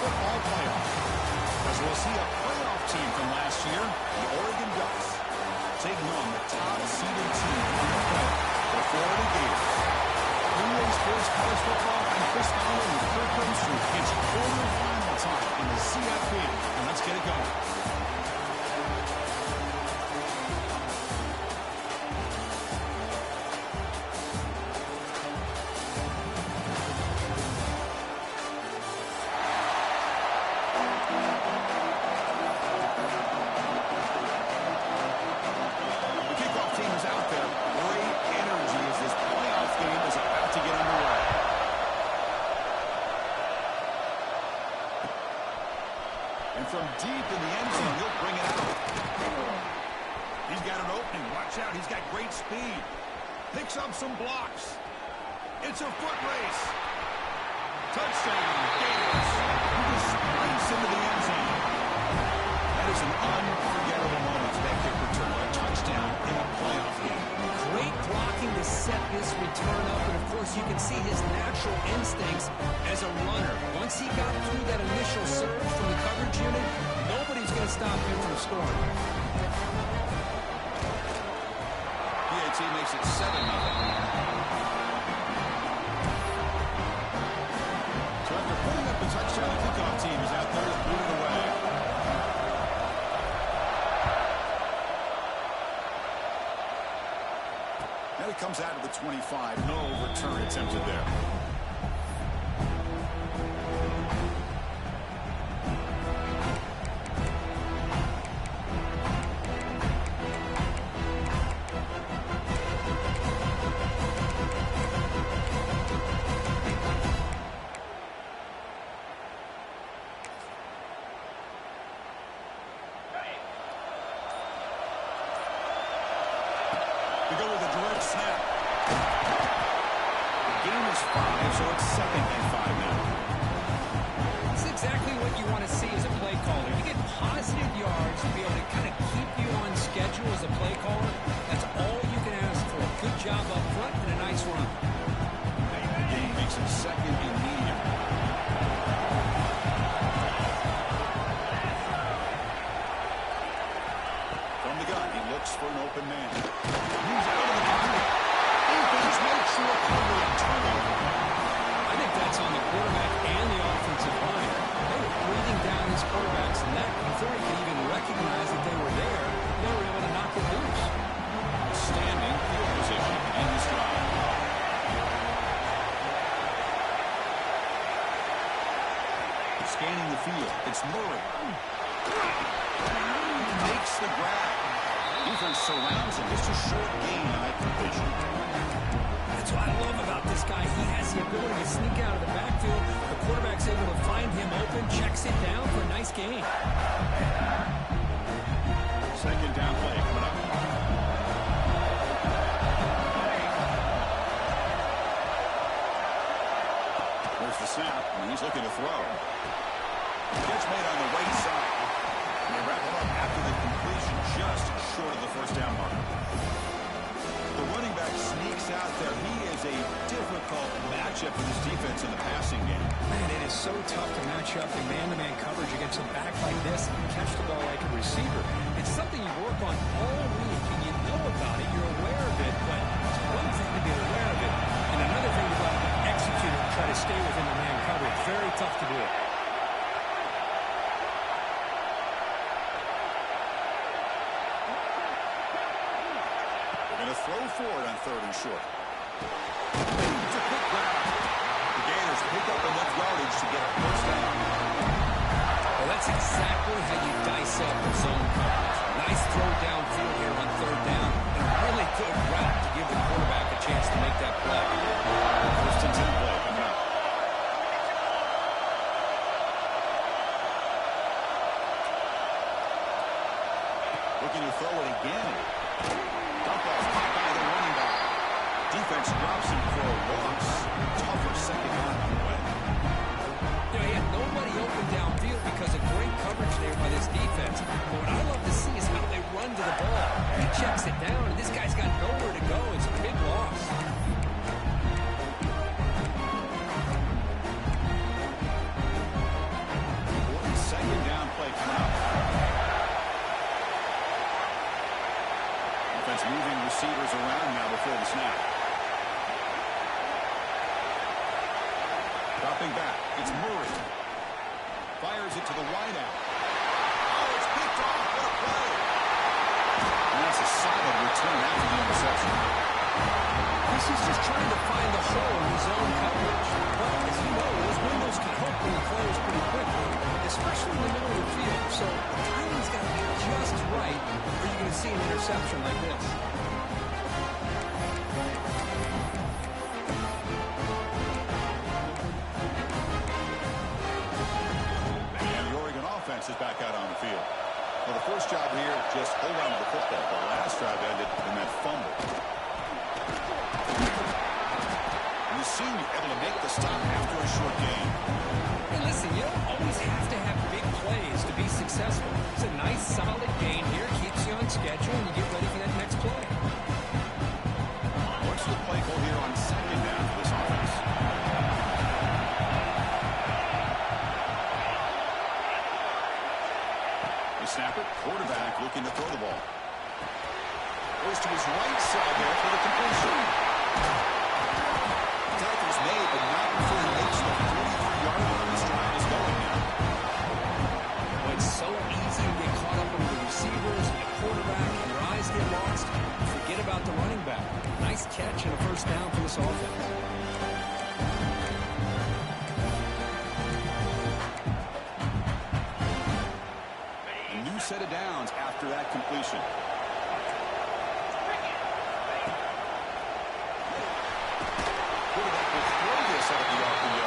football playoff. As we'll see a playoff team from last year, the Oregon Ducks, taking on the top-seeded team in the playoff, the Florida Gators. NBA Sports College Football, I'm Chris Fowler with Kirk Herbstreit. It's quarterfinal time in the CFP, and let's get it going. From deep in the end zone, he'll bring it out. He's got an opening. Watch out. He's got great speed. Picks up some blocks. It's a foot race. Touchdown, Gators. He just sprints into the end zone. That is an unforgettable moment for that kick return. A touchdown in a playoff game. Great blocking to set this return up, and of course you can see his natural instincts as a runner. Once he got through that initial surge from the coverage unit, nobody's going to stop him from scoring. PAT makes it 7-0. So after putting up the touchdown, the kickoff team is out there to boot it away. Now he comes out of the 25. No return attempted there. We go with a direct snap. The game is 5, so it's 2nd and 5 now. It's exactly what you want to see as a play caller. You get positive yards to be able to kind of keep you on schedule as a play caller. That's all you can ask for. Good job up front and a nice run. The game makes it 2nd and medium. From the gun, he looks for an open man. He's out of the pocket. Defense makes the recovery and turnover. I think that's on the quarterback and the offensive line. They were breathing down his quarterbacks, and that before he could even recognize that they were there, they were able to knock it loose. Standing field position in this drive. Scanning the field, it's Murray. Makes the grab. Defense surrounds him. Just a short gain on that completion. That's what I love about this guy. He has the ability to sneak out of the backfield. The quarterback's able to find him open, checks it down for a nice gain. 2nd down play coming up. There's the snap, and he's looking to throw. Catch made on the right side. And they wrap it up after the completion, just short of the first down mark. The running back sneaks out there. He is a difficult matchup for this defense in the passing game. Man, it is so tough to match up in man-to-man coverage against a back like this and catch the ball like a receiver. It's something you work on all week, and you know about it. You're aware of it, but it's one thing to be aware of it, and another thing to go out and execute it and try to stay within the man coverage. Very tough to do it. Throw forward on 3rd and short. It's a quick grab. The Gators pick up enough yardage to get a first down. Well, that's exactly how you dice up zone coverage. Nice throw downfield here on 3rd down. And a really good route to give the quarterback a chance to make that play. 1st and 10 play coming up. Looking to throw it again. Dump off caught by the running back. Defense drops him for a loss. Tougher 2nd down on the way. You know, he had nobody open downfield because of great coverage there by this defense. But what I love to see is how they run to the ball. He checks it down, and this guy's got nowhere to go. It's a big loss. offense moving receivers around now before the snap. Dropping back, it's Murray. Fires it to the wideout. Oh, it's picked off. What a play. And that's a solid return after the interception. This is just trying to find the hole in his own coverage. But as you know, those windows can open the players pretty quickly, especially in the middle of the field. So the timing's got to be just right, or you're going to see an interception like this. And the Oregon offense is back out on the field. Well, the first job here, just hold on to the football. The last drive ended in that fumble. You seem able to make the stop after a short game. Hey, listen, you don't always have to have big plays to be successful. It's a nice, solid gain here. Keeps you on schedule, and you get ready for that next play. What's the play call here on second down for this offense? The snapper, quarterback looking to throw the ball. Goes to his right side there for the completion. Tackle's made, but not before he reaches the 43-yard line. This drive is going now. Well, it's so easy to get caught up in the receivers and the quarterback, and your eyes get lost. Forget about the running back. Nice catch and a first down for this offense. A new set of downs after that completion. Quarterback will throw this out of the RPO.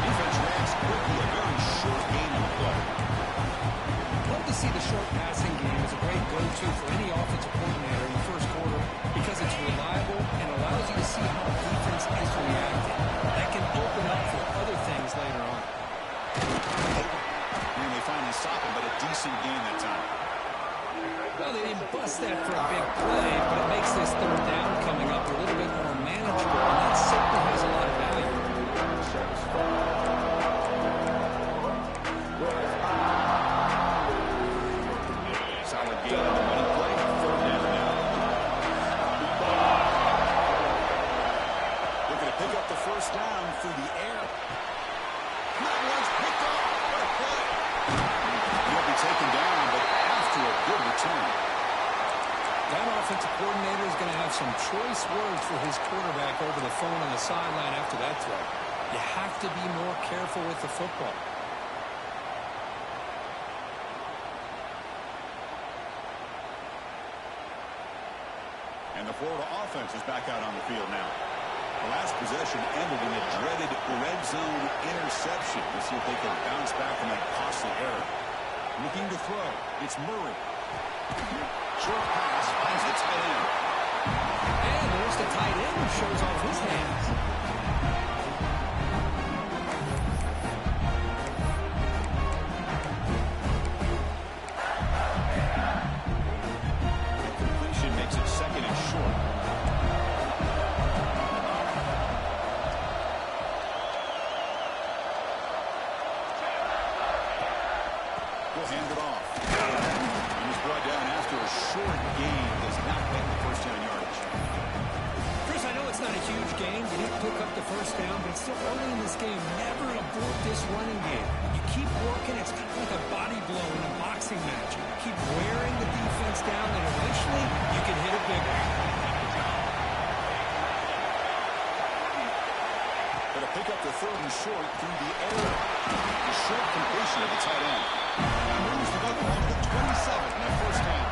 Defense reacts quickly. A very short game on the play. Love to see the short passing game as a great go-to for any offensive coordinator in the first quarter because it's reliable and allows you to see how the defense is reacting. That can open up for other things later on. And they finally stop him, but a decent gain that time. Well, they didn't bust that for a big play, but it makes this third down coming up a little bit more manageable, and that certainly has a lot of value. Solid gain on the money play. Third down now. Looking to pick up the first down through the air. That one's picked up. What a play. He'll be taken down, but after a good return. That offensive coordinator is going to have some choice words for his quarterback over the phone on the sideline after that throw. You have to be more careful with the football. And the Florida offense is back out on the field now. The last possession ended in a dreaded red zone interception. Let's see if they can bounce back from that costly error. Looking to throw. It's Murray. Short pass finds the tight end. And there's the tight end who shows off his hands. Completion makes it second and short. We'll hand it off. And he's brought down after a short gain. Does not get the first down yardage. Chris, I know it's not a huge game. You didn't pick up the first down, but it's still early in this game. Never abort this running game. You keep working. It's kind of like a body blow in a boxing match. Keep wearing the defense down, and eventually you can hit a big one. But to pick up the third and short through the air. The short completion of the tight end. Moves the ball along to 27 in that first down.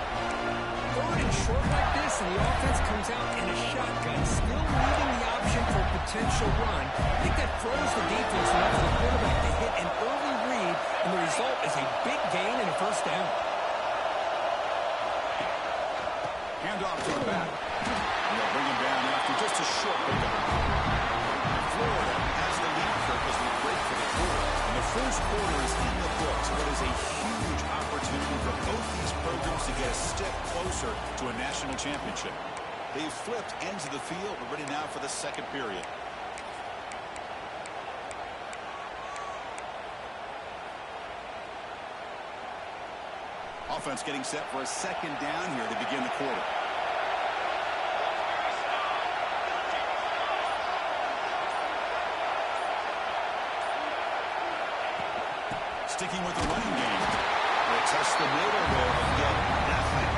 Third and short like this, and the offense comes out in a shotgun, still leaving the option for a potential run. I think that throws the defense enough for the quarterback to hit an early read, and the result is a big gain and a first down. Hand off to the back. And they'll bring him down after just a short pickup. Florida has the lead for as we break for the quarter. And the first quarter is in the books. What is a huge opportunity for both these programs to get a step closer to a national championship. They've flipped ends of the field. We're ready now for the second period. Offense getting set for a second down here to begin the quarter. Sticking with the running game. They test the middle there and get nothing.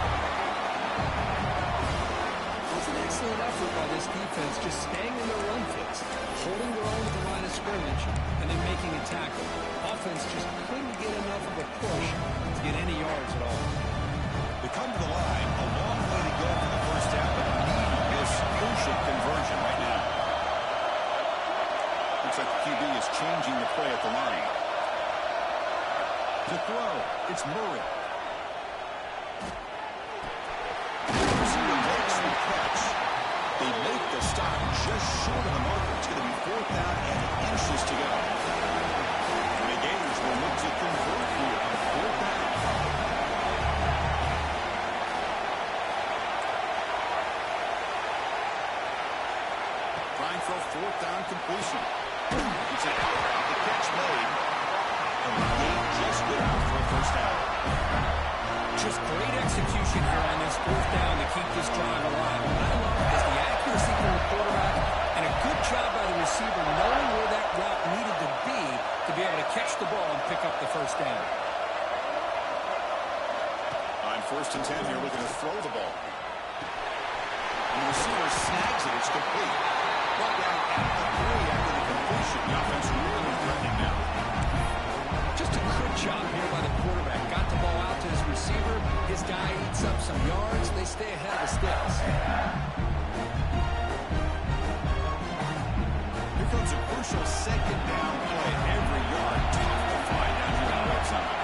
It's an excellent effort by this defense, just staying in their run fits, holding their own at the line of scrimmage, and then making a tackle. Offense just couldn't get enough of a push to get any yards at all. They come to the line, a long way to go for the first down, but need this crucial conversion right now. Looks like the QB is changing the play at the line. To throw, it's Murray. Receiver makes the catch. They make the stop just short of the marker. It's going to be 4th down and inches to go. And the Gators will look to convert here on 4th down. Trying for a 4th down completion. It's out. The catch made. And the game just good out for a first down. Just great execution here on this 4th down to keep this drive alive. What I love is the accuracy from the quarterback and a good job by the receiver knowing where that route needed to be able to catch the ball and pick up the first down. On 1st and 10 here, looking to throw the ball. And the receiver snags it. It's complete. Brought down at the 3 after the completion. The offense really threatening now. Just a good job here by the quarterback. Got the ball out to his receiver. His guy eats up some yards. They stay ahead of the sticks. Here comes a crucial 2nd down play. Every yard tough to find down here on the right side.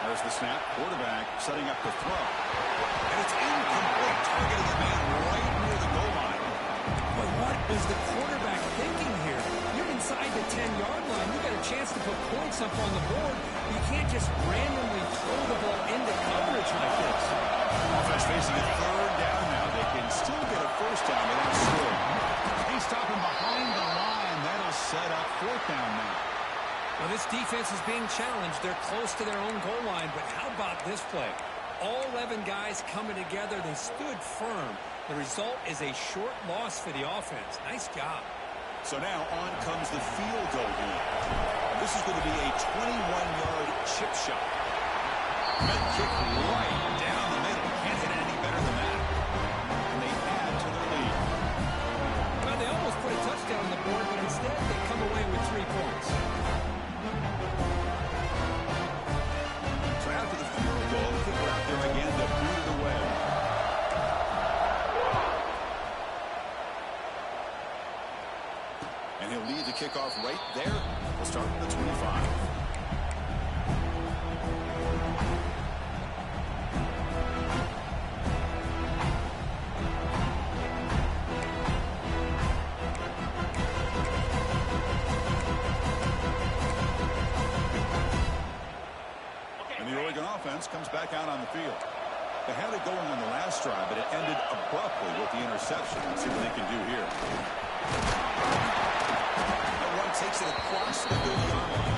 There's the snap. Quarterback setting up the throw. And it's incomplete. Targeting the man right near the goal line. But what was the quarterback thinking here? You're inside the 10-yard line. You got a chance to put points up on the board. You can't just randomly throw the ball into coverage like this. Offense facing a 3rd down now. They can still get a first down without scoring. He's stopping behind the line. That'll set up 4th down now. Well, this defense is being challenged. They're close to their own goal line, but how about this play? All 11 guys coming together. They stood firm. The result is a short loss for the offense. Nice job. So now on comes the field goal unit. This is going to be a 21-yard chip shot. Med kick right down the middle. Can't hit any better than that. And they add to their lead. Well, they almost put a touchdown on the board, but instead they come away with 3 points. So after the field goal, the kicker out there again to boot it away. And he'll lead the kickoff right there. We'll start with the 25. And the Oregon offense comes back out on the field. They had it going on the last drive, but it ended abruptly with the interception. Let's see what they can do here. Takes it across the 30-yard line.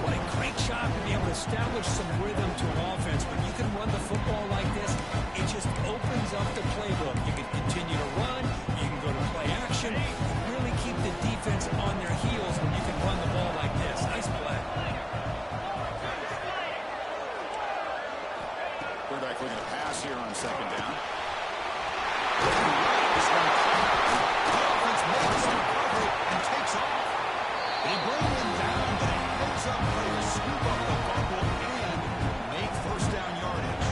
What a great job to be able to establish some rhythm to an offense. When you can run the football like this, it just opens up the playbook. You can continue to run. You can go to play action. You really keep the defense on their heels when you can run the ball like this. Nice play. Quarterback looking to pass here on 2nd down. Takes off. They bring him down, but it heads up for to scoop up the fumble and make 1st down yardage.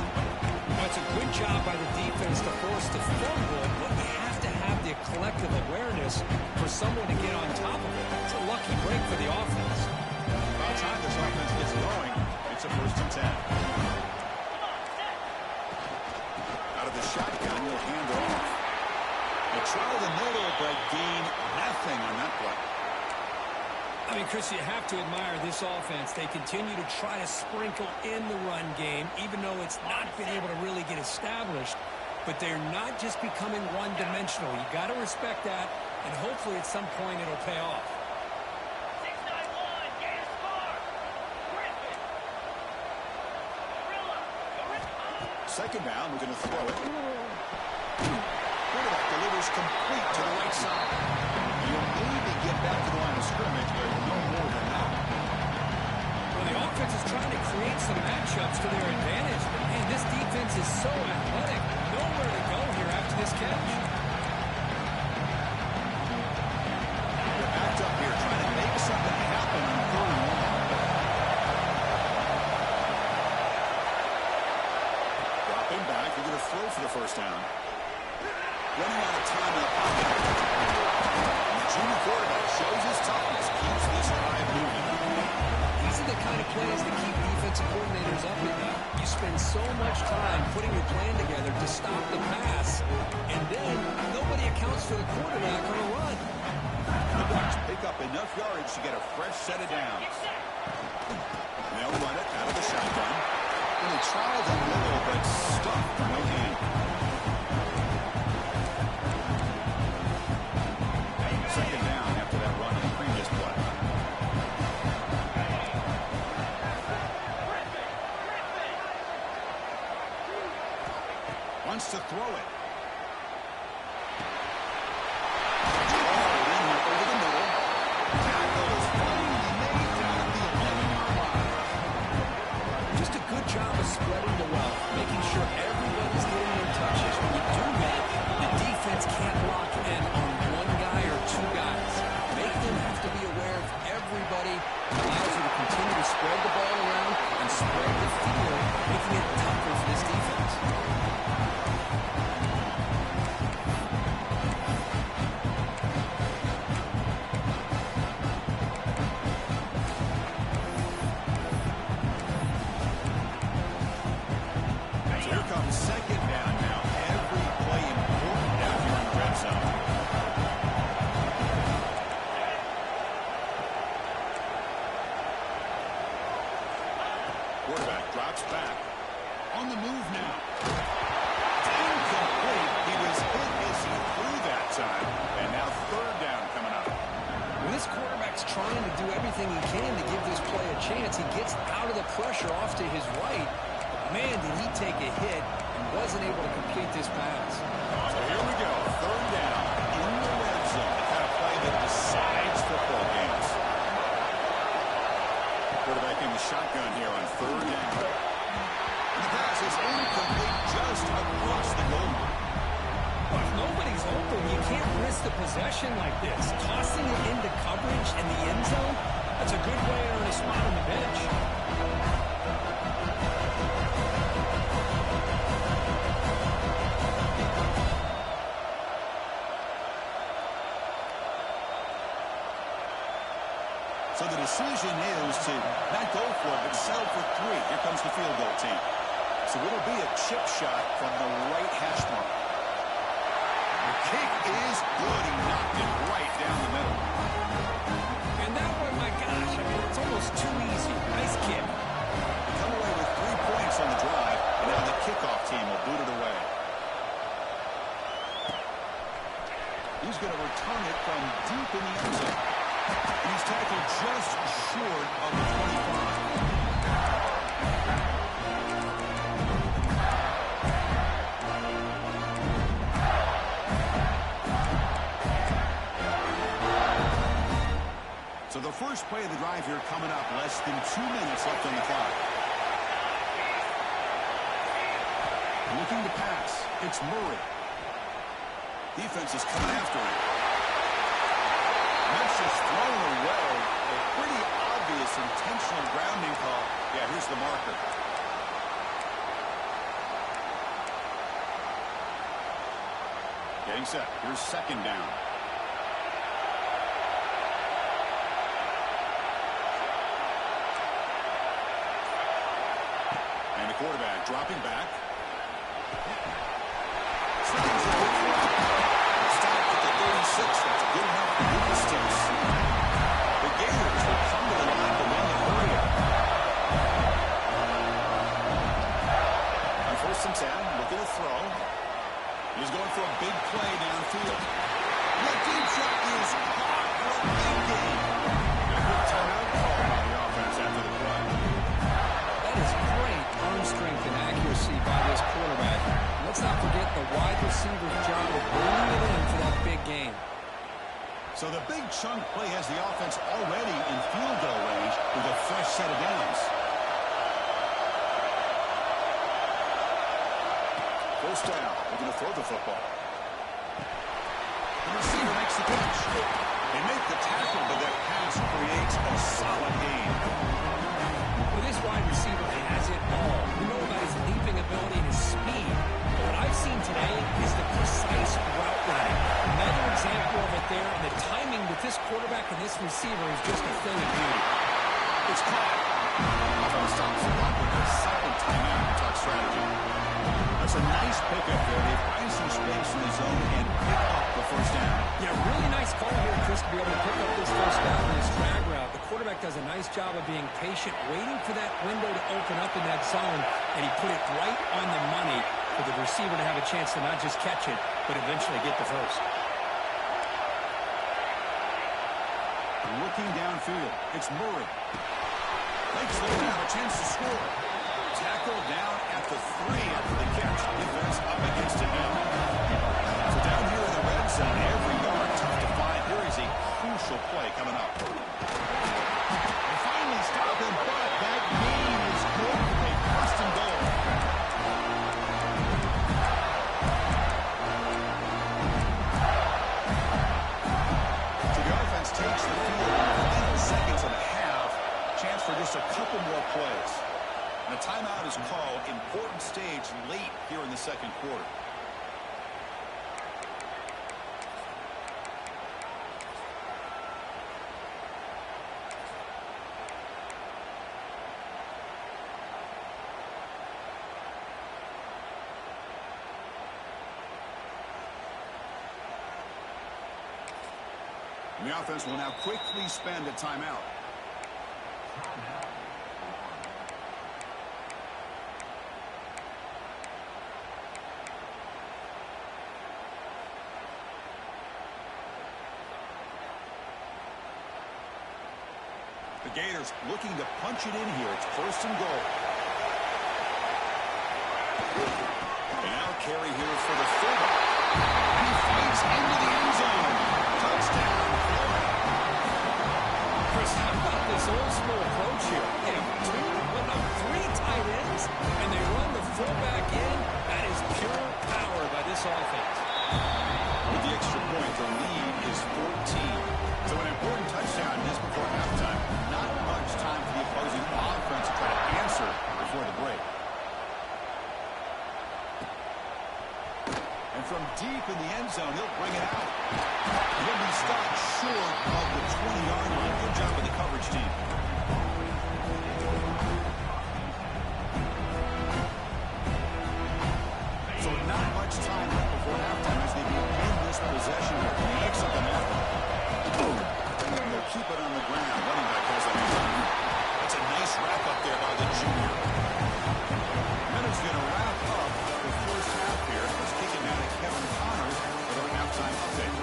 That's a good job by the defense to force the fumble, but you have to have the collective awareness for someone to get on top of it. It's a lucky break for the offense. By the time this offense gets going, it's a 1st and 10. Out of the shotgun, he'll hand it off. They try the middle, but gain nothing on that play. I mean, Chris, you have to admire this offense. They continue to try to sprinkle in the run game, even though it's not been able to really get established. But they're not just becoming one-dimensional. You got to respect that, and hopefully at some point it'll pay off. 2nd down, we're going to throw it. matchups to their advantage. But, man, this defense is so athletic. Nowhere to go here after this catch. They're backed up here trying to make something happen on 3rd and 1. Dropping back, they're going to throw for the first down. Running out of time up. And the junior quarterback shows his toughness, keeps this drive moving. These are the kind of plays that keep defensive coordinators up at night. You spend so much time putting your plan together to stop the pass, and then nobody accounts for the quarterback on a run. The Bucs pick up enough yardage to get a fresh set of downs. They'll run it out of the shotgun. And they try the middle, but stuck for no gain. Second down after that run in the previous play. Wants to throw it. Spreading the wealth, making sure everybody's getting their touches. When you do that, the defense can't lock in on one guy or two guys. Make them have to be aware of everybody. Allows you to continue to spread the ball around and spread the field, making it tougher for this defense. Second down now. Every play important down here in the red zone. Quarterback drops back. On the move now. Incomplete. He was hit as he threw that time. And now 3rd down coming up. When this quarterback's trying to do everything he can to give this play a chance, he gets out of the pressure off to his right. Man, did he take a hit and wasn't able to complete this pass. So here we go. 3rd down in the red zone. The kind of play that decides football games. Quarterback in the shotgun here on 3rd down. And the pass is incomplete just across the goal line. Well, if nobody's open, you can't risk the possession like this. Tossing it into coverage in the end zone, that's a good way to earn a spot on the bench. So the decision is to not go for it, but settle for 3. Here comes the field goal team. So it'll be a chip shot from the right hash mark. The kick is good. He knocked it right down the middle. And that one, my gosh, I mean, it's almost too easy. Nice kick. They come away with 3 points on the drive, and now the kickoff team will boot it away. He's going to return it from deep in the end zone. And he's tackled just short of the 25. So the first play of the drive here coming up, less than 2 minutes left on the clock. Looking to pass. It's Murray. Defense is coming after him. That's just thrown away. A pretty obvious intentional grounding call. Yeah, here's the marker. Getting set. Here's 2nd down. And the quarterback dropping back. Stopped at the 36. That's good enough to move the sticks. The Gators will come to the line to win the area. On 1st and 10, looking to throw. He's going for a big play downfield. The deep shot is caught for a big gain. A good timeout call by the offense after the play. That is great arm strength and accuracy by this quarterback. Let's not forget the wide receiver's job of bringing it in for that big gain. So the big chunk play has the offense already in field goal range with a fresh set of downs. First down. They're going to throw the football. The receiver makes the catch. They make the tackle, but that pass creates a solid gain. Well, this wide receiver has it all. We know about his leaping ability and his speed. But what I've seen today is the precise route running. Another example of it there, and the timing with this quarterback and this receiver is just a thing of beauty. It's caught. Offense stops the clock with their second timeout in touch strategy. That's a nice pickup there. They find some space in the zone and pick up the first down. Yeah, really nice call here, Chris, to be able to pick up this first down in this drag route. The quarterback does a nice job of being patient, waiting for that window to open up in that zone, and he put it right on the money for the receiver to have a chance to not just catch it, but eventually get the first. Looking downfield, it's Murray. Makes them have a chance to score. Tackle down at the 3 after the catch. Defense up against it now. So down here in the red zone, every yard tough to find. Here is a crucial play coming up. They finally stop him, but that gain is good for a first and goal. So the offense takes the field in the final seconds of the half. Chance for just a couple more plays. And a timeout is called. Important stage late here in the second quarter. And the offense will now quickly spend a timeout. The Gators looking to punch it in here. It's first and goal. And now carry here for the fullback. He fights into the end zone. Touchdown, Florida. Chris, how about this old school approach here? They have 3 tight ends, and they run the fullback in. That is pure power by this offense. With the extra point, the lead is 14. So an important touchdown just before halftime. Not much time for the opposing offense to try to answer before the break. And from deep in the end zone, he'll bring it out. He'll be stopped short of the 20-yard line. Good job of the coverage team. So not much time left before halftime as they begin this possession here. Can he make something happen? And they'll keep it on the ground. Running back has that. That's a nice wrap up there by the junior. Minutes going to wrap up the first half here. Let's kick it down to Kevin Connors with our halftime update.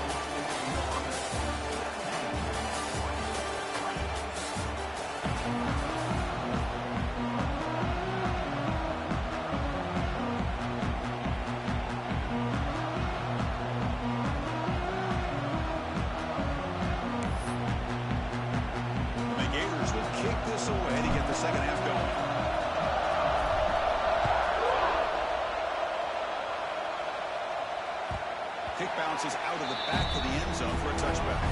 Away to get the second half going. Kick bounces out of the back of the end zone for a touchback.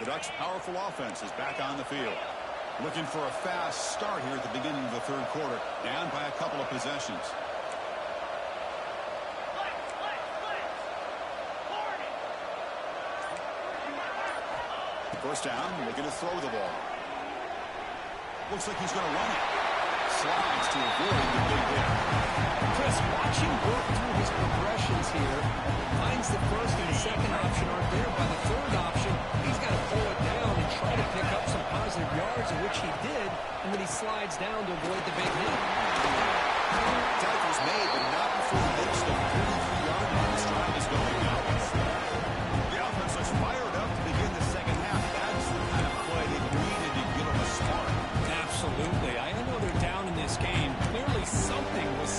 Ducks' powerful offense is back on the field. Looking for a fast start here at the beginning of the third quarter. Down by a couple of possessions. First down, looking to throw the ball. Looks like he's going to run it. Slides to avoid the big hit. Chris, watch him work through his progressions here. Finds the first and the second option aren't there. By the third option, he's got to pull it down and try to pick up some positive yards, in which he did, and then he slides down to avoid the big hit. Tackle's made, but not before he hits the 33-yard line. This drive is going now. The offense looks fired up to begin the second half. That's the kind of play they needed to get them a start. Absolutely. I know they're down in this game. Clearly something was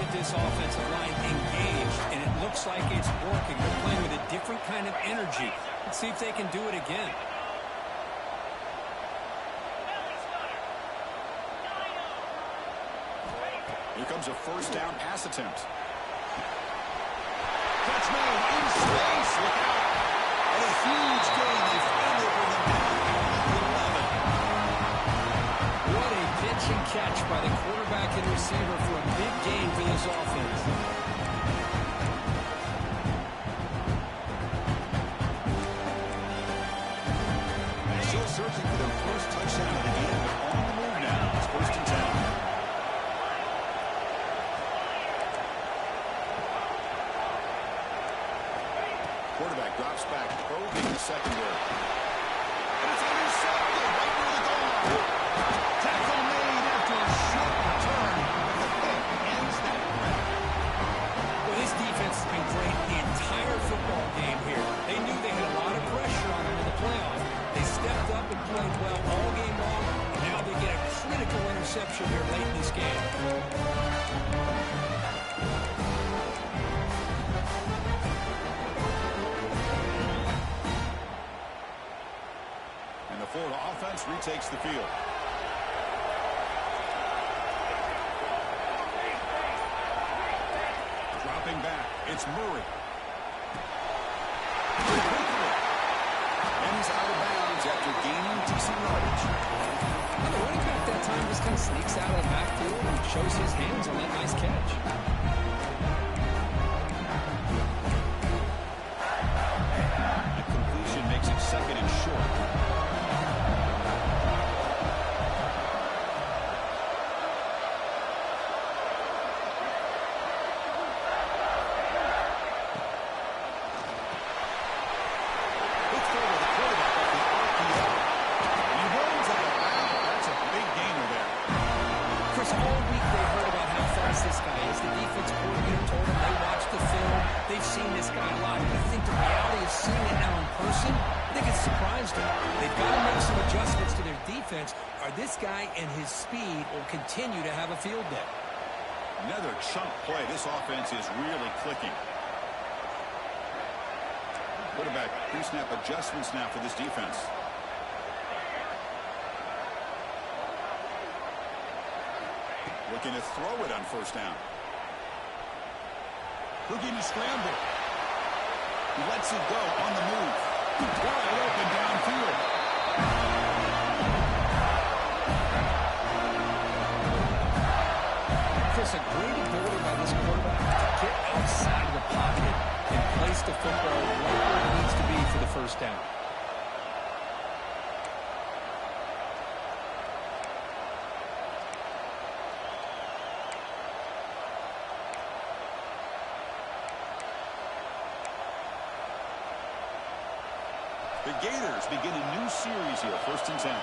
keep this offensive line engaged, and it looks like it's working. They're playing with a different kind of energy. Let's see if they can do it again. Here comes a first down pass attempt. Catch made in space. Look out. And a huge gain. They finally bring them down at 11. What a pitch and catch by the quarterback and receiver for a big gain for this offense. Still searching for their first touchdown of the game, but on the move now. It's first and 10. Quarterback drops back, probing the secondary. And it's intercepted right near the goal line. Tackle made after a short return. The pick ends that run. Well, this defense has been great the entire football game here. They knew they had a lot of pressure on them in the playoffs. They stepped up and played well all game long, and now they get a critical interception here late in this game. And the Florida offense retakes the field. Dropping back, it's Murray. And he's out of bounds after gaining decent yardage. And the running back that time just kind of sneaks out of the backfield and shows his hands on that nice catch. That completion makes it second and short. This guy and his speed will continue to have a field day. Another chunk play. This offense is really clicking. Quarterback pre-snap adjustments now for this defense. Looking to throw it on first down. Looking to scramble. He lets it go on the move. Wide open downfield. Chris, a great ability by this quarterback to get outside of the pocket and place the football right where it needs to be for the first down. The Gators begin a new series here, first and 10.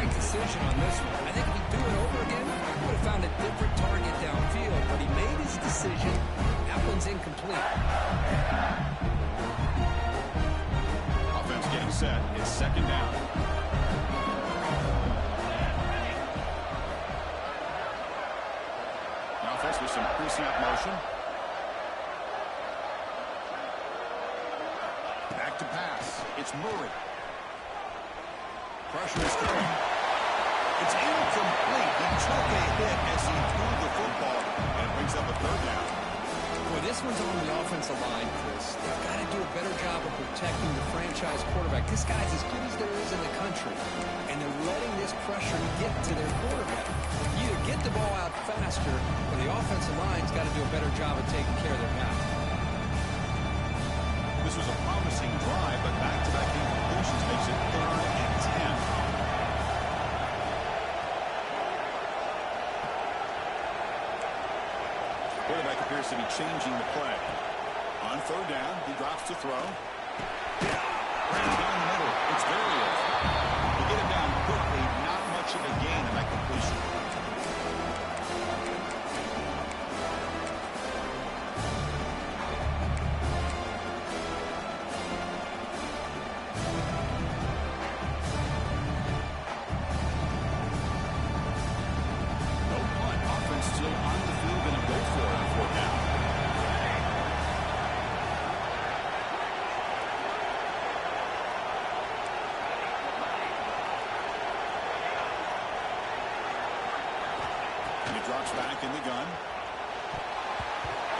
Decision on this one. I think if he'd do it over again, he would have found a different target downfield, but he made his decision. That one's incomplete. Offense getting set. It's second down. The offense with some pre-snap motion. Back to pass. It's Murray. Pressure is coming. It's incomplete. He took a hit as he threw the football, and it brings up a third down. Boy, this one's on the offensive line, Chris. They've got to do a better job of protecting the franchise quarterback. This guy's as good as there is in the country, and they're letting this pressure get to their quarterback. You either get the ball out faster, or the offensive line's got to do a better job of taking care of their pass. This was a promising drive, but back-to-back incompletions makes it 3rd and 10. Quarterback appears to be changing the play. On third down, he drops to throw. Runs down the middle. It's Various. They get him down quickly. Not much of a gain in that completion. in the gun.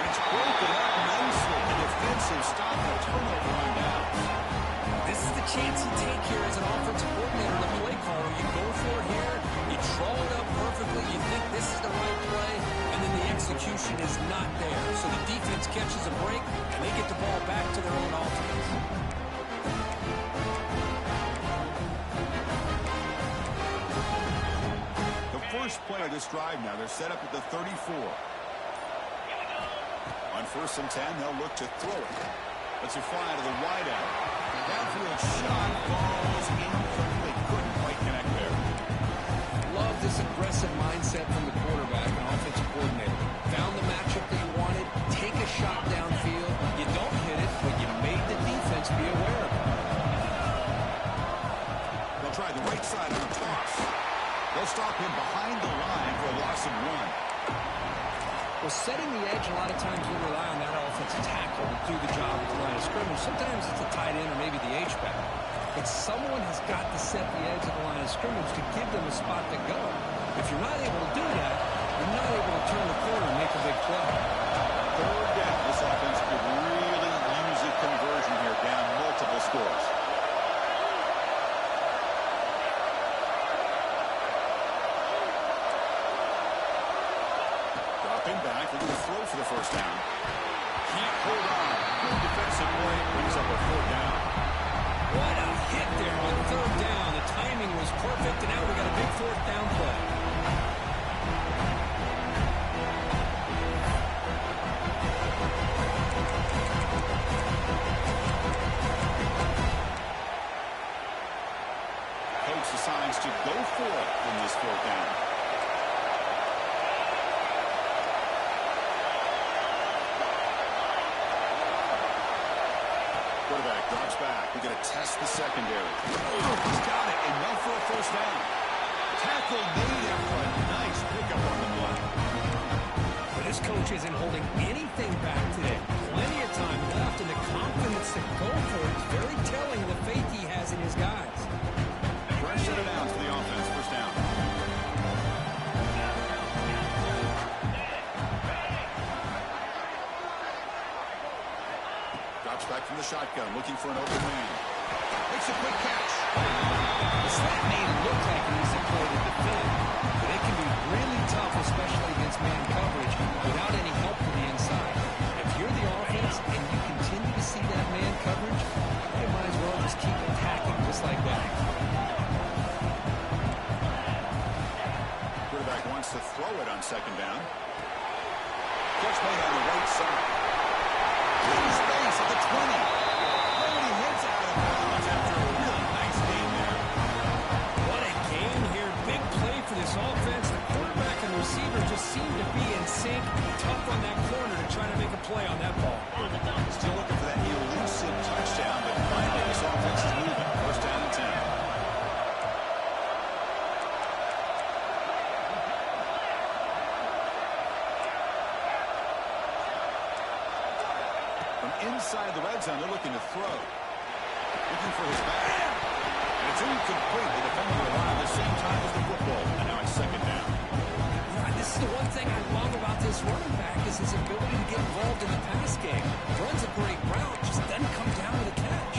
It's broken up nicely. The defensive stop and a turnover on downs. This is the chance you take here as an offensive coordinator and a play caller. You go for it here. You draw it up perfectly. You think this is the right play, and then the execution is not there. So the defense catches a break, and they get the ball back to their own offense. The first play of this drive now, they're set up at the 34. On 1st and 10, they'll look to throw it. Let's it fly to the wideout. Downfield shot falls incomplete. Couldn't quite connect there. Love this aggressive mindset from the quarterback and offensive coordinator. Found the matchup that you wanted. Take a shot downfield. You don't hit it, but you made the defense be aware of it. They'll try the right side on the toss. They'll stop him behind the line for a loss of 1. Well, setting the edge, a lot of times we rely on that offensive tackle to do the job at the line of scrimmage. Sometimes it's a tight end or maybe the H-back. But someone has got to set the edge of the line of scrimmage to give them a spot to go. If you're not able to do that, you're not able to turn the corner and make a big play. Third down. This offense could really use a conversion here, down multiple scores. Back, they're going to throw for the first down. Can't hold on. Good defensive play. Brings up a 4th down. What a hit there on 3rd down. The timing was perfect, and now we got a big 4th down play. Coach decides to go for it in this 4th down. Quarterback drops back. We're going to test the secondary. Oh, he's got it. Enough for a 1st down. Tackle made after a nice pickup on the block. But this coach isn't holding anything back today. Plenty of time left, and the confidence to go for it is very telling of the faith he has in his guys. Pressure it out to the offense. 1st down. Drops back from the shotgun, looking for an open man. Makes a quick catch. This may look like an easy play to defend, but it can be really tough, especially against man coverage, without any help from the inside. If you're the offense and you continue to see that man coverage, you might as well just keep attacking just like that. Quarterback wants to throw it on 2nd down. Catch made on the right side. In space at the 20. Brady hits out of bounds after a really nice game there. What a game here. Big play for this offense. The quarterback and receiver just seem to be in sync. Tough on that corner to try to make a play on that ball. Still looking for that elusive touchdown, but finally this offense is moving. 1st down and 10. Inside the red zone, they're looking to throw. Looking for his back. And it's incomplete. The defender arrived at the same time as the football. And now it's 2nd down. This is the one thing I love about this running back is his ability to get involved in the pass game. Runs a great route, just doesn't come down with a catch.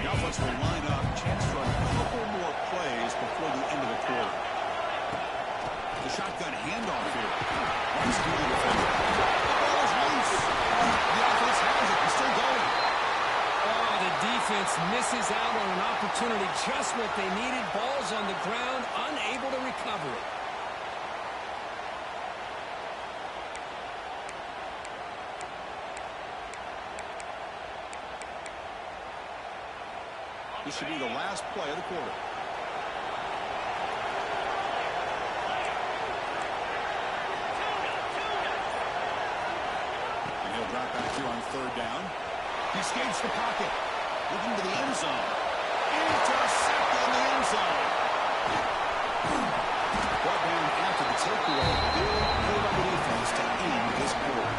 The offense will line up. Chance for a couple more plays before the end of the quarter. The shotgun handoff here. Runs to the defender. The ball is loose. The offense has it. It's still going. Oh, the defense misses out on an opportunity. Just what they needed. Ball's on the ground, unable to recover it. This should be the last play of the quarter. And he'll drop back here on 3rd down. He escapes the pocket. Looking to the end zone. Intercept in the end zone. Brought down after the takeaway. Big play by the defense to end this quarter.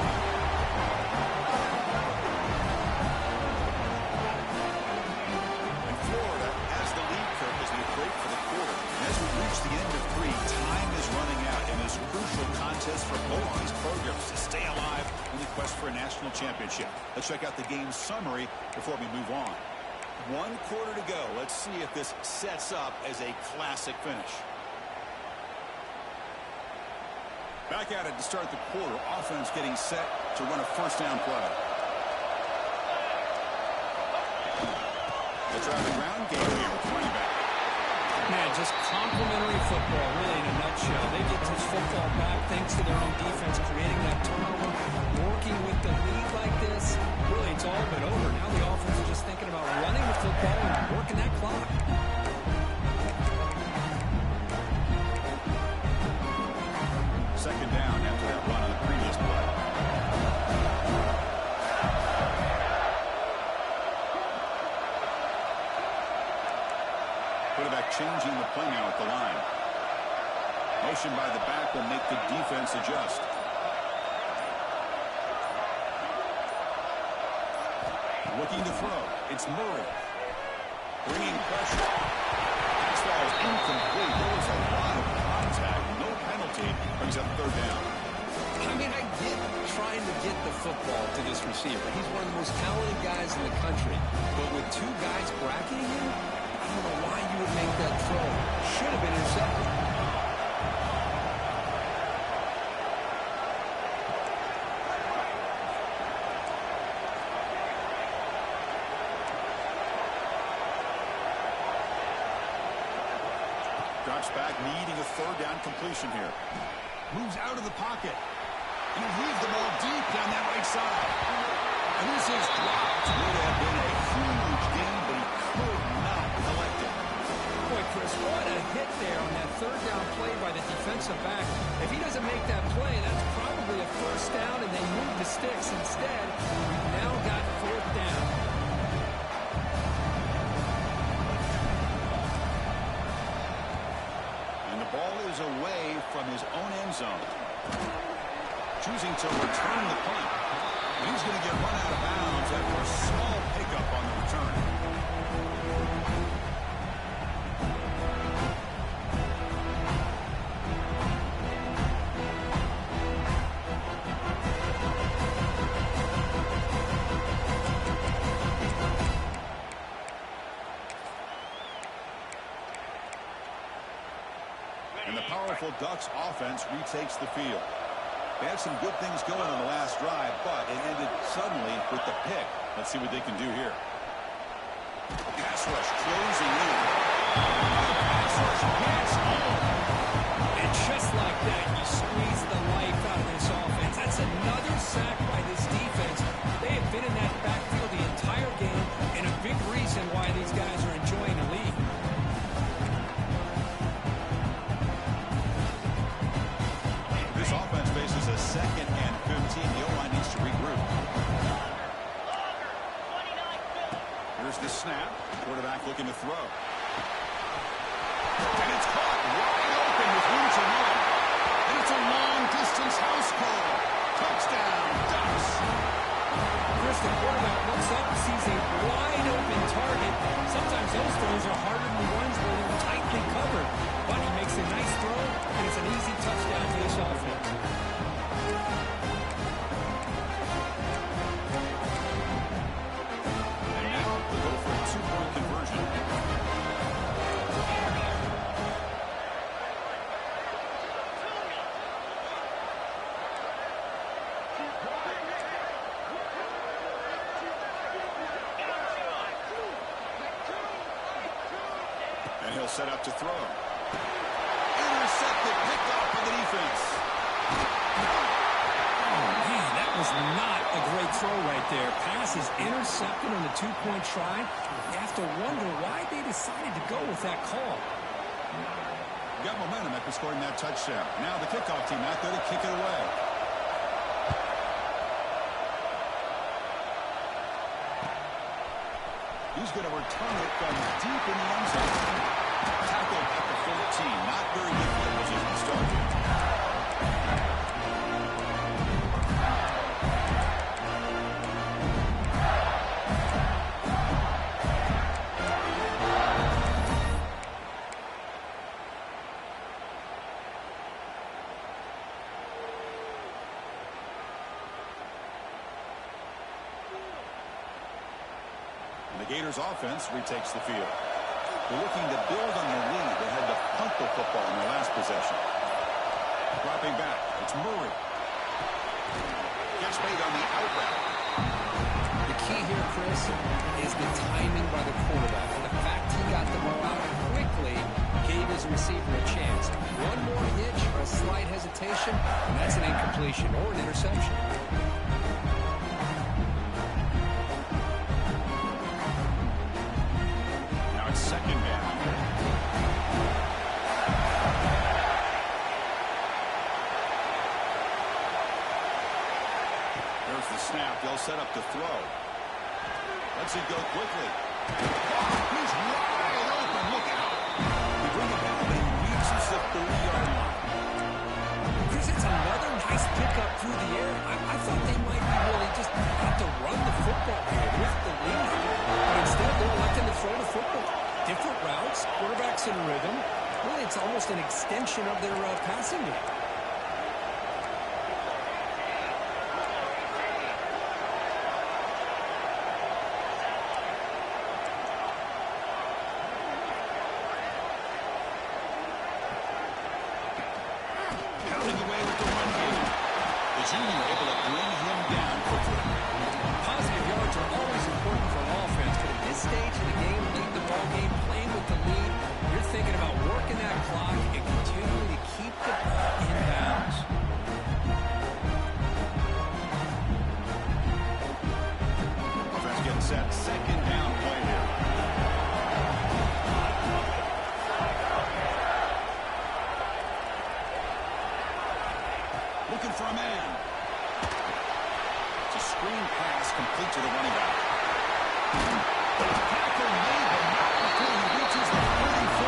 quest for a national championship. Let's check out the game summary before we move on. 1 quarter to go. Let's see if this sets up as a classic finish. Back at it to start the quarter. Offense getting set to run a first down play. The driving ground game here with running back. Man, just complimentary football, really, in a nutshell. They get this football back thanks to their own defense, creating that turnover, working with the lead like this. Really, it's all but over. Now the offense is just thinking about running the football and working that clock. Second down after that run on the previous play. Quarterback changing the play now at the line. Motion by the back will make the defense adjust. Looking to throw. It's Murray. Bringing pressure. Pass ball is incomplete. There was a lot of contact. No penalty. Brings up third down. I mean, I get trying to get the football to this receiver. He's one of the most talented guys in the country. But with 2 guys bracketing him, I don't know why you would make that throw. Should have been intercepted. Drops back, needing a third down completion here. Moves out of the pocket. He'll leave the ball deep down that right side. And this is dropped. Would have been a huge gain, but he could not collect it. Boy, Chris, what a hit there on that third down play by the defensive back. If he doesn't make that play, that's probably a first down, and they move the sticks instead. We've now got fourth down. And the ball is away from his own end zone. Choosing to return the punt. He's going to get run out of bounds after a small pickup on the return. And the powerful Ducks offense retakes the field. They had some good things going on the last drive, but it ended suddenly with the pick. Let's see what they can do here. Pass rush closing in. Pass rush hits home. And just like that, you squeeze the life out of this offense. That's another sack by this defense. They have been in that backfield the entire game, and a big reason why these guys are enjoying the lead. This offense faces a 2nd and 15. The O-line needs to regroup. Here's the snap. Quarterback looking to throw. And it's caught wide open with room to run. And it's a long-distance house call. Touchdown, Ducks. Chris, the quarterback looks up, sees a wide-open target. Sometimes those throws are harder than the ones where they're tightly covered. But he makes a nice throw, and it's an easy touchdown for this offense. And now we'll go for a 2-point conversion. And he'll set up to throw. Intercepted, picked off by the defense. Oh, man, that was not a great throw right there. Pass is intercepted on the 2-point try. You have to wonder why they decided to go with that call. Got momentum after scoring that touchdown. Now the kickoff team out there to kick it away. He's going to return it from deep in the end zone. Tackled at the 14. Not very good field position start. And the Gators offense retakes the field. They're looking to build on the lead. They had to punt the football in their last possession. Dropping back, it's Murray. Gets made on the out route. The key here, Chris, is the timing by the quarterback. And the fact he got the ball out quickly gave his receiver a chance. One more hitch or a slight hesitation, and that's an incompletion or an interception. Now it's second down. There's the snap. They'll set up to throw. Lets it go quickly. He's wide open. Look out. They bring it down, but he reaches the 30-yard line. Chris, it's another nice pickup through the air. I thought they might be really just have to run the football here with the lead. But instead, they're electing to throw the football. Different routes, quarterbacks in rhythm. Really, it's almost an extension of their passing game. Second down play here. Looking for a man. It's a screen pass complete to the running back. The tackle made the knock before he reaches the 34.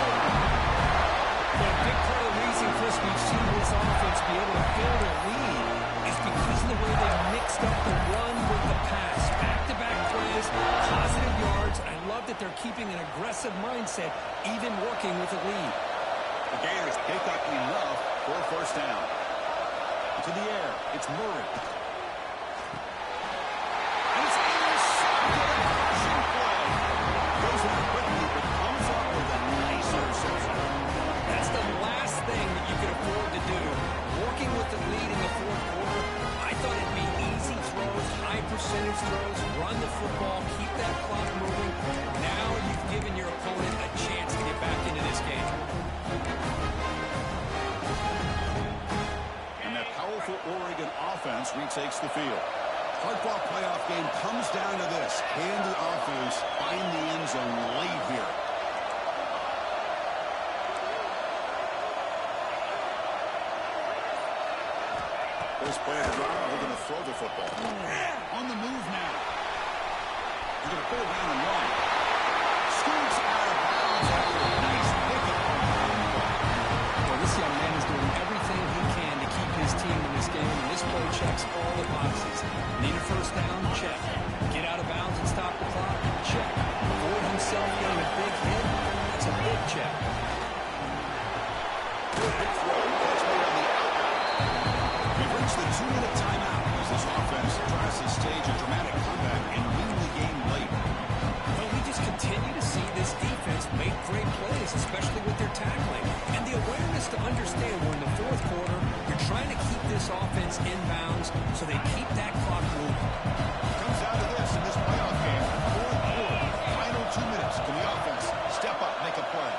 But a big part of the reason, Chris, we've seen this offense be able to build a lead is because of the way they mixed up the run with the pass. Back-to-back plays, positive yards. I love that they're keeping an aggressive mindset, even working with a lead. The Gators pick up enough for a first down. To the air, it's Murray. And it's intercepted. A crushing play. Goes out quickly, but comes up with a nice interception. That's the last thing that you can afford to do. Working with the lead in the fourth quarter, I thought it'd be easy throws, high percentage throws, run the football, keep that clock moving. Now you've given your opponent a chance to get back into this game. And that powerful Oregon offense retakes the field. Hard-fought playoff game comes down to this. Can the offense find the end zone late here? First play of the drive, they're going to throw the football. On the move now. He's going to pull it down and run. Scoots out of bounds after a nice pickup on the run play. Well, this young man is doing everything he can to keep his team in this game, and this play checks all the boxes. Need a first down? Check. Get out of bounds and stop the clock? Check. Avoid himself getting a big hit? That's a big check. Good throw. That's made on the out. We've reached the 2-minute timeout as this offense tries to stage a dramatic comeback and win the game late. Well, we just continue to see this defense make great plays, especially with their tackling. And the awareness to understand we're in the fourth quarter, you're trying to keep this offense in bounds so they keep that clock moving. Comes down to this in this playoff game. Fourth quarter, final 2 minutes. Can the offense step up, make a play?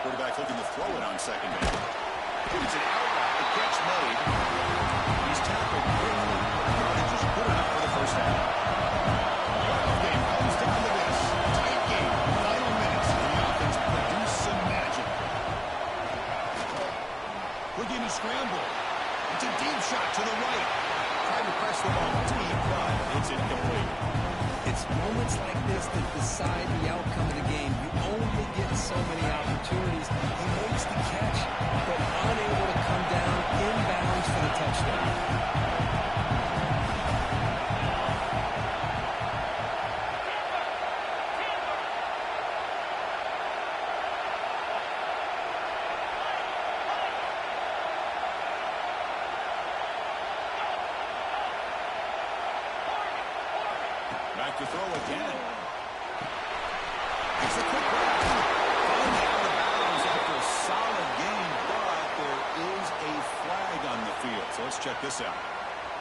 Quarterback looking to throw it on second down. It's an out route. The catch made. He's tackled quickly. He just put it up for the first down. Playoff game comes down to this. Tight game. Final minutes. And the offense produce some magic. Looking to scramble. It's a deep shot to the right. Trying to press the ball deep, but it's incomplete. It's moments like this that decide the outcome of the game. You only get so many opportunities. He makes the catch, but unable to come down inbounds for the touchdown. Back to throw again. It's a quick grab. Finally out of bounds after a solid game, but there is a flag on the field. So let's check this out.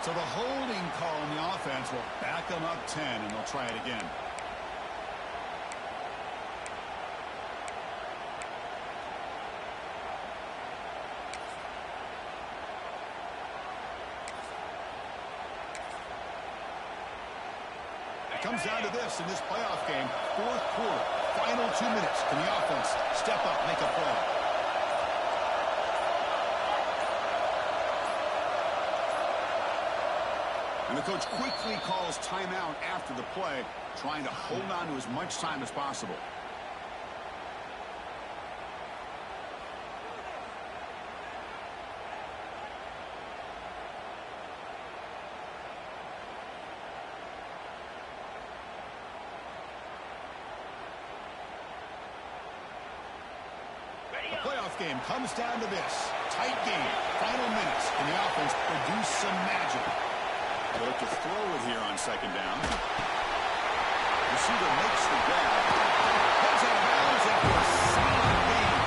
So the holding call on the offense will back them up 10, and they'll try it again. It comes down to this in this playoff game. Fourth quarter, final 2 minutes. Can the offense step up, make a play? And the coach quickly calls timeout after the play, trying to hold on to as much time as possible. The playoff game comes down to this. Tight game, final minutes, and the offense produce some magic. Look to throw it here on second down. Receiver makes the grab. Heads out of bounds after a solid game.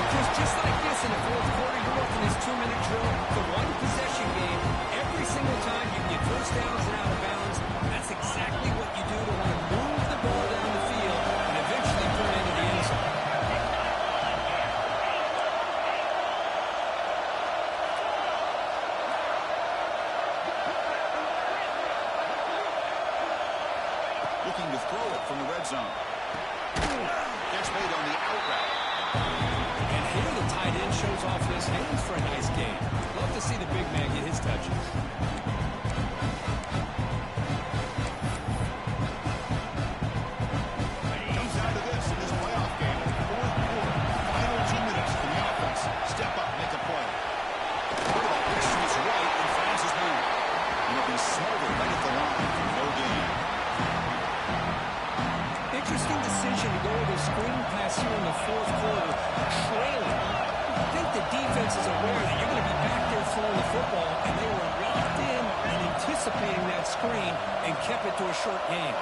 Because just like this in the fourth quarter, you're working this 2-minute drill, the one-possession game. Every single time you get first downs and out of bounds, that's exactly what you do to want to move the ball down the field and eventually put it into the end zone. Looking to throw it from the red zone. Gets made on the out route. And here the tight end shows off his hands for a nice game. Love to see the big man get his touches. Comes down to this in this playoff game. Fourth quarter, final 2 minutes. Can the offense step up, make a play? Quarterback pitch to his right and finds his man. And he'll be smothered right at the line for no gain. Interesting decision to go with a screen pass here in the fourth quarter, trailing. I think the defense is aware that you're going to be back there throwing the football, and they were locked in and anticipating that screen and kept it to a short game.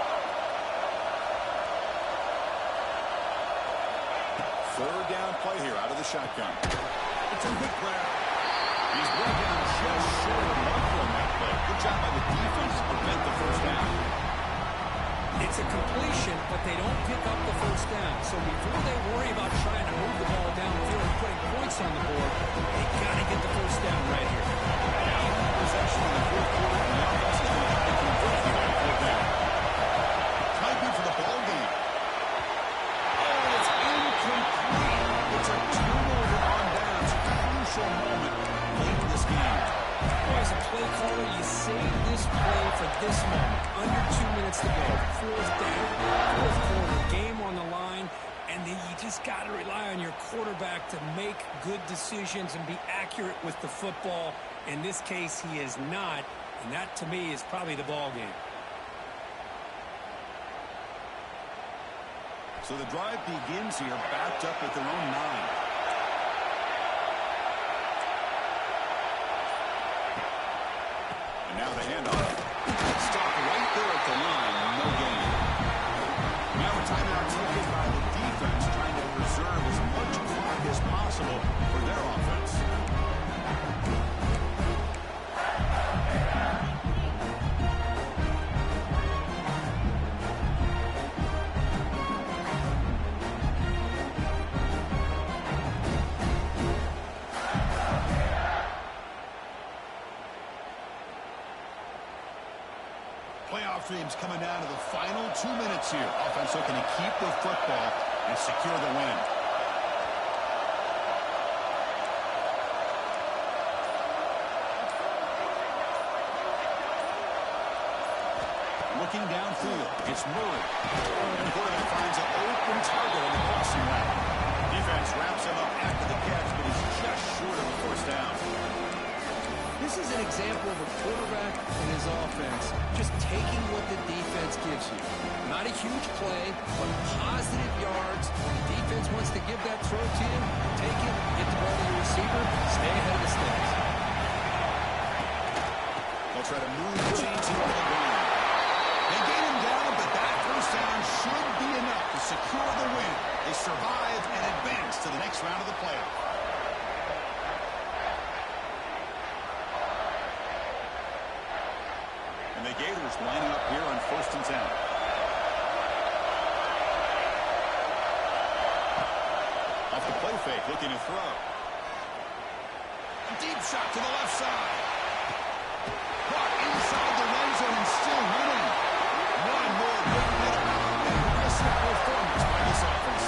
Third down play here out of the shotgun. It's a quick grab. He's brought down just short of Marco on that play. Good job by the defense to prevent the first down. It's a completion, but they don't pick up the first down. So before they worry about trying to move the ball downfield and putting points on the board, they got to get the first down right here. Possession in the fourth quarter, and the offense is going to have to convert here on fourth down. Typing for the ball game. Oh, it's incomplete. It's a turnover on downs. Crucial moment late in this game. As a play caller, you save this play for this moment. Under 2 minutes to go. Fourth down, fourth quarter, game on the line, and then you just got to rely on your quarterback to make good decisions and be accurate with the football. In this case, he is not, and that to me is probably the ball game. So the drive begins here, backed up at their own 9. Now the handoff. Stop right there at the line. No gain. Now a timeout taken by the defense, trying to preserve as much clock as possible for their offense. Playoff dreams coming down to the final 2 minutes here. Offense looking to keep the football and secure the win. Looking downfield, it's Murray. And the quarterback finds an open target on the crossing route. Defense wraps him up after the catch, but he's just short of a first down. This is an example of a quarterback and his offense just taking what the defense gives you. Not a huge play, but positive yards. The defense wants to give that throw to you. Take it, get the ball to your receiver, stay ahead of the sticks. They'll try to move the chains here on the ground. They gain fake, looking to throw. Deep shot to the left side. Caught inside the red zone and still winning. One more good bit of impressive performance by this offense.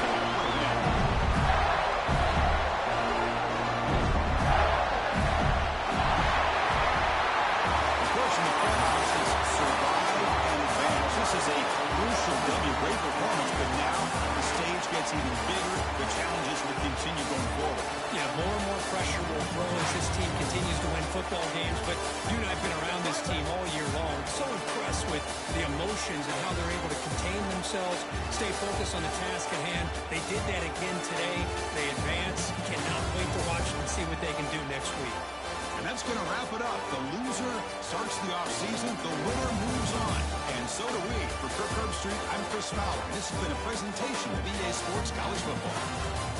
This is a crucial W. Great performance, but now the stage gets even bigger. The challenges will continue going forward. Yeah, more and more pressure will grow as this team continues to win football games. But you and I have been around this team all year long. So impressed with the emotions and how they're able to contain themselves, stay focused on the task at hand. They did that again today. They advance. Cannot wait to watch and see what they can do next week. And that's going to wrap it up. The loser starts the offseason. The winner moves on. And so do we. For Kirk Herbstreit, I'm Chris Fowler. This has been a presentation of EA Sports College Football.